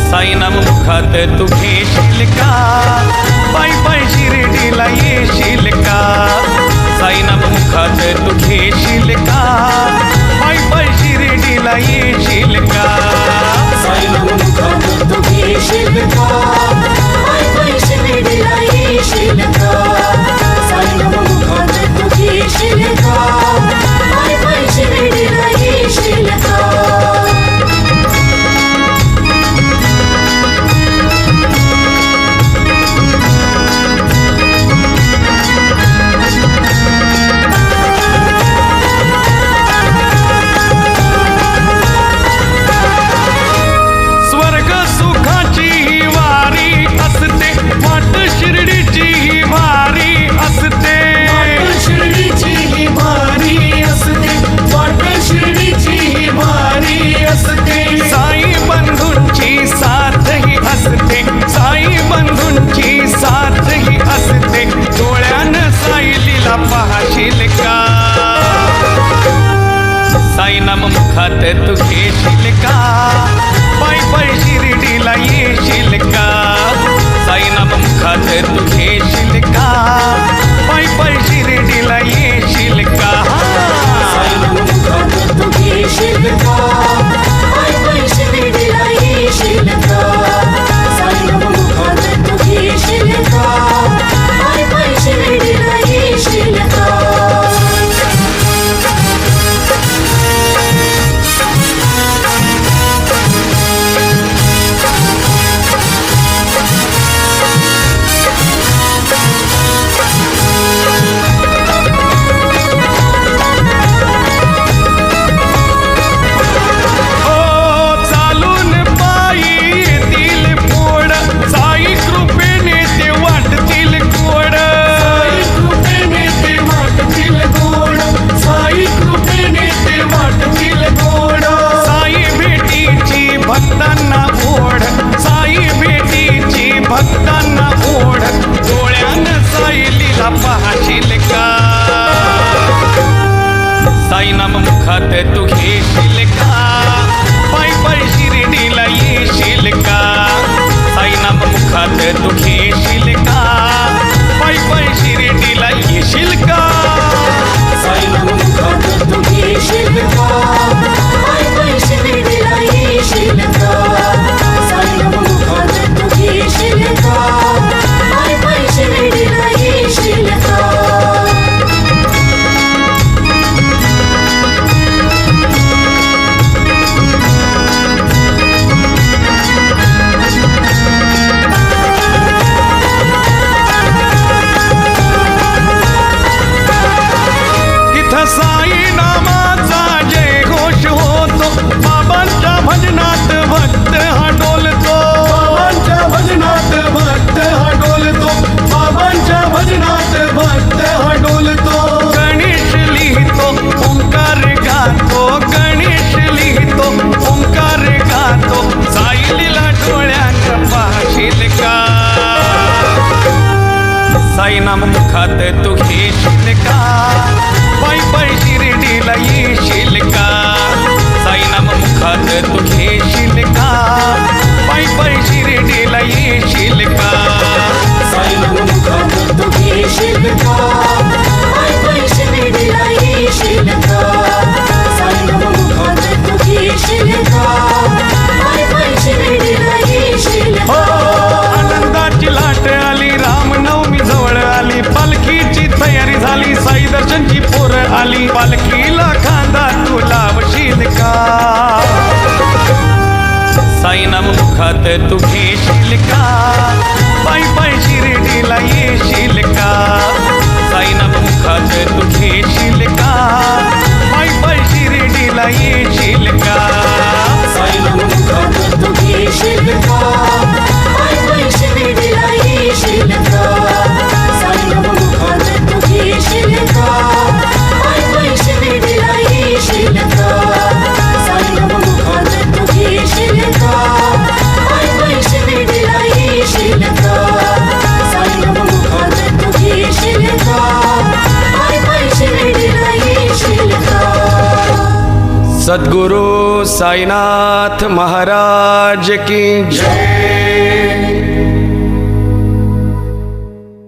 साईनाम मुखात तू घेशील का पायी पायी शिर्डीला येशील का साईनाम मुखात तू घेशील का पायी पायी शिर्डीला येशील का साईनाम मुखात तू घेशील का पायी पायी शिर्डीला येशील का साईनाम मुखात तू घेशील का पायी पायी शिर्डीला येशील का पाहशील का साईनाम मुखात तू घेशील का पायी पायी शिर्डीला येशील का साईनाम मुखात तू घेशील का पायी पायी शिर्डीला येशील का साईनाम मुखात तू घेशील का पायी पायी शिर्डीला येशील का साईनाम मुखात तू घेशील का पायी पायी शिर्डीला येशील का भक्तांना ओढ डोळ्यानं साईलीला पाहशील का साईनाम मुखात तू घेशील का पायी पायी शिर्डीला येशील का साईनाम मुखात तू घेशील का पायी पायी शिर्डीला येशील का साईनाम मुखात तू घेशील का पायी पायी शिर्डीला येशील का साईनाम मुखात तू घेशील का पायी पायी शिर्डीला येशील का साई नामाचा जय घोष होतो बाबांच्या भजनात भक्त हा डोलतो बाबांच्या भजनात भक्त हा डोलतो बाबांच्या भजनात भक्त हा डोलतो गणेश लिहितो ओंकार गातो गणेश लिहितो ओंकार गातो साईलीला डोळ्यानं पाहशील का साईनाम मुखात तू घेशील का पायी पायी शिर्डीला येशील का साईनाम मुखात तू घेशील का पायी पायी शिर्डीला येशील का साईनाम मुखात तू घेशील का पायी पायी शिर्डीला येशील का साईनाम मुखात तू घेशील का पायी पायी शिर्डीला येशील का आनंदाची लाट आली रामनवमी जवळ आली पालखीची तयारी झाली साई दर्शनची पोर आली पालखीला खांदा तू लावशील का साईनाम मुखात तू घेशील का पायी पायी शिर्डीला येशील का साईनाम मुखात तू घेशील का पायी पायी शिर्डीला येशील का साईनाम मुखात तू घेशील का पायी पायी शिर्डीला येशील का साईनाम मुखात तू घेशील का पायी पायी शिर्डीला येशील का साईनाम मुखात तू घेशील का पायी पायी शिर्डीला येशील का साईनाम मुखात तू घेशील का पायी पायी शिर्डीला येशील का सद्गुरू साईनाथ महाराज की जय.